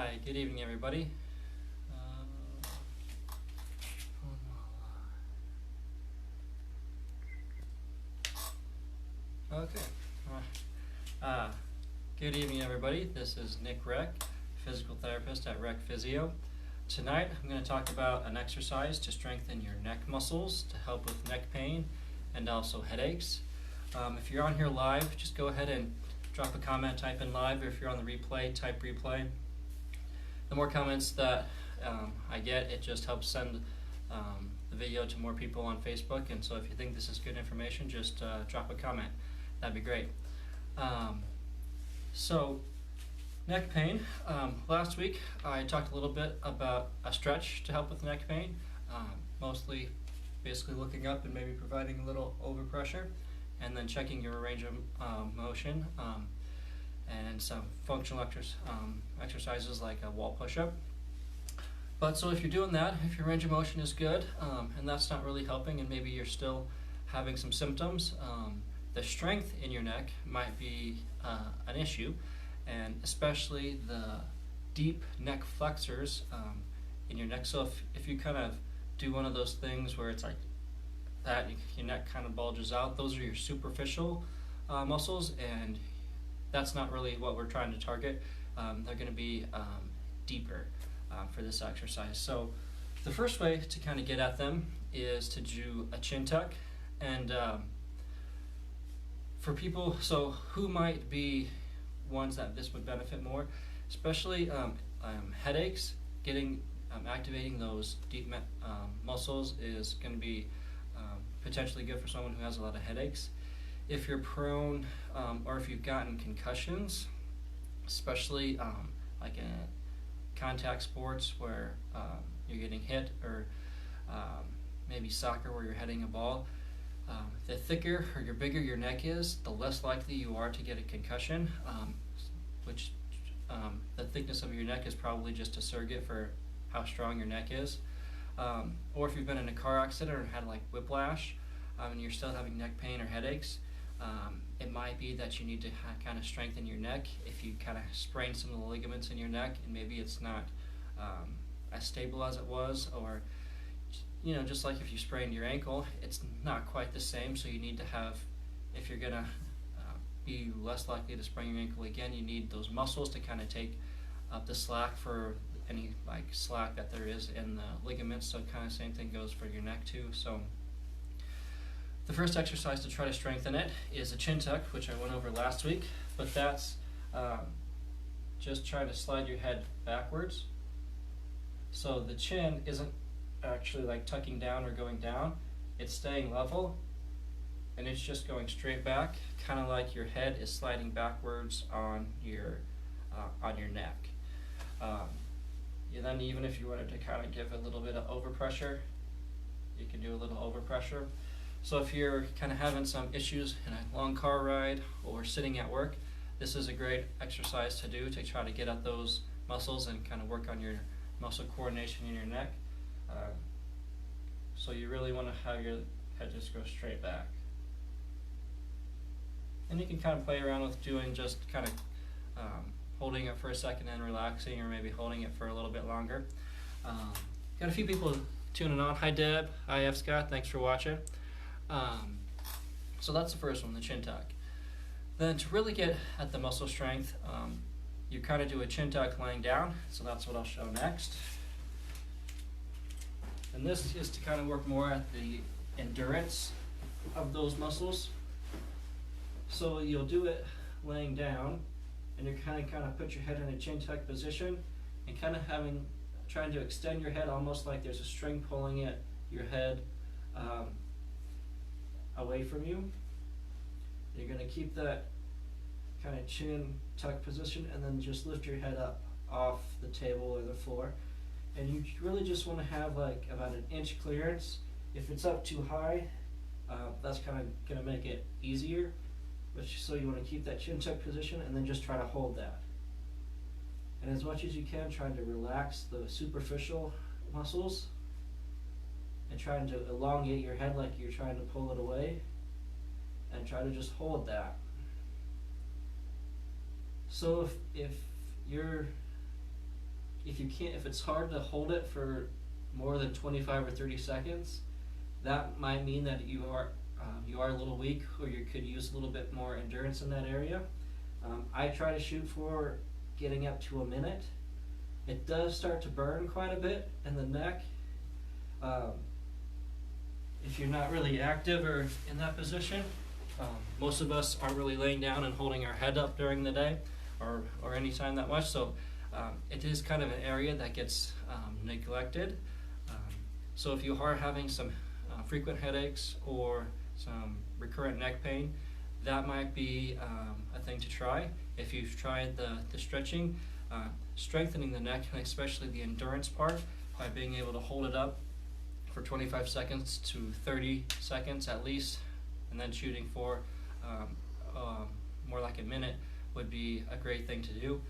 Hi, good evening, everybody. Okay. Uh, Good evening, everybody. This is Rech, physical therapist at Rech Physio. Tonight, I'm going to talk about an exercise to strengthen your neck muscles to help with neck pain and also headaches. If you're on here live, just go ahead and drop a comment, type in live, or if you're on the replay, type replay. The more comments that I get, it just helps send the video to more people on Facebook, and so if you think this is good information, just drop a comment. That'd be great. So, neck pain. Last week I talked a little bit about a stretch to help with neck pain, mostly basically looking up and maybe providing a little overpressure, and then checking your range of motion, and some functional exercises like a wall push-up. But so if you're doing that, if your range of motion is good, and that's not really helping, and maybe you're still having some symptoms, the strength in your neck might be an issue, and especially the deep neck flexors in your neck. So if you kind of do one of those things where it's like that, your neck kind of bulges out, those are your superficial muscles, and that's not really what we're trying to target. They're going to be deeper for this exercise. So the first way to kind of get at them is to do a chin tuck. And for people, so who might be ones that this would benefit more, especially headaches, activating those deep muscles is going to be potentially good for someone who has a lot of headaches. If you're prone, or if you've gotten concussions, especially like in contact sports where you're getting hit, or maybe soccer where you're heading a ball, the thicker or bigger your neck is, the less likely you are to get a concussion, which the thickness of your neck is probably just a surrogate for how strong your neck is. Or if you've been in a car accident or had like whiplash, and you're still having neck pain or headaches, it might be that you need to kind of strengthen your neck. If you kind of sprain some of the ligaments in your neck and maybe it's not as stable as it was, or just like if you sprained your ankle, it's not quite the same. So you need to have, if you're gonna be less likely to sprain your ankle again, you need those muscles to kind of take up the slack for any like slack that there is in the ligaments. So kind of same thing goes for your neck too. So the first exercise to try to strengthen it is a chin tuck, which I went over last week, but that's just try to slide your head backwards. So the chin isn't actually like tucking down or going down, it's staying level, and it's just going straight back, kind of like your head is sliding backwards on your neck. Then even if you wanted to kind of give a little bit of overpressure, you can do a little overpressure. So if you're kind of having some issues in a long car ride or sitting at work, this is a great exercise to do to try to get at those muscles and kind of work on your muscle coordination in your neck. So you really want to have your head just go straight back. And you can kind of play around with doing just kind of holding it for a second and relaxing, or maybe holding it for a little bit longer. Got a few people tuning on. Hi Deb, hi F Scott, thanks for watching. So that's the first one, the chin tuck. Then to really get at the muscle strength, you kind of do a chin tuck laying down, so that's what I'll show next. And this is to kind of work more at the endurance of those muscles. So you'll do it laying down, and you're kind of put your head in a chin tuck position, and kind of trying to extend your head almost like there's a string pulling your head away from you. You're going to keep that kind of chin tuck position, and then just lift your head up off the table or the floor. And you really just want to have like about an inch clearance. If it's up too high, that's kind of going to make it easier. So you want to keep that chin tuck position, and then just try to hold that. And as much as you can, trying to relax the superficial muscles, and trying to elongate your head like you're trying to pull it away, and try to just hold that. So if you're if it's hard to hold it for more than 25 or 30 seconds, that might mean that you are a little weak, or you could use a little bit more endurance in that area. I try to shoot for getting up to a minute. It does start to burn quite a bit in the neck. If you're not really active or in that position, most of us aren't really laying down and holding our head up during the day or any time that much, so it is kind of an area that gets neglected. So if you are having some frequent headaches or some recurrent neck pain, that might be a thing to try. If you've tried the stretching, strengthening the neck, and especially the endurance part, by being able to hold it up for 25 seconds to 30 seconds at least, and then shooting for more like a minute, would be a great thing to do.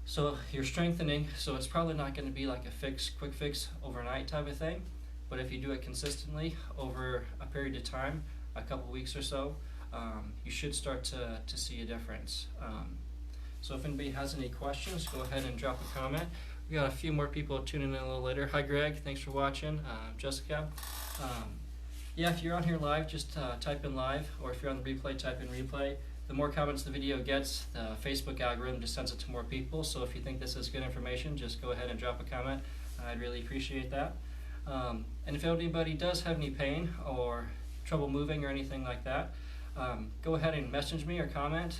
So you're strengthening, so it's probably not going to be like a quick fix overnight type of thing, but if you do it consistently over a period of time, a couple weeks or so, you should start to see a difference. So if anybody has any questions, go ahead and drop a comment. We got a few more people tuning in a little later. Hi Greg, thanks for watching. Jessica. Yeah, if you're on here live, just type in live, or if you're on the replay, type in replay. The more comments the video gets, the Facebook algorithm just sends it to more people, so if you think this is good information, just go ahead and drop a comment. I'd really appreciate that. And if anybody does have any pain or trouble moving or anything like that, go ahead and message me or comment,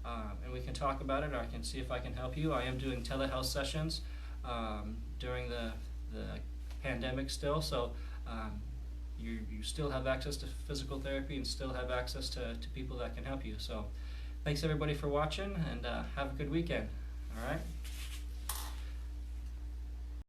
and we can talk about it, or I can see if I can help you. I am doing telehealth sessions during the pandemic still, so you still have access to physical therapy and still have access to people that can help you. So thanks everybody for watching, and have a good weekend. All right.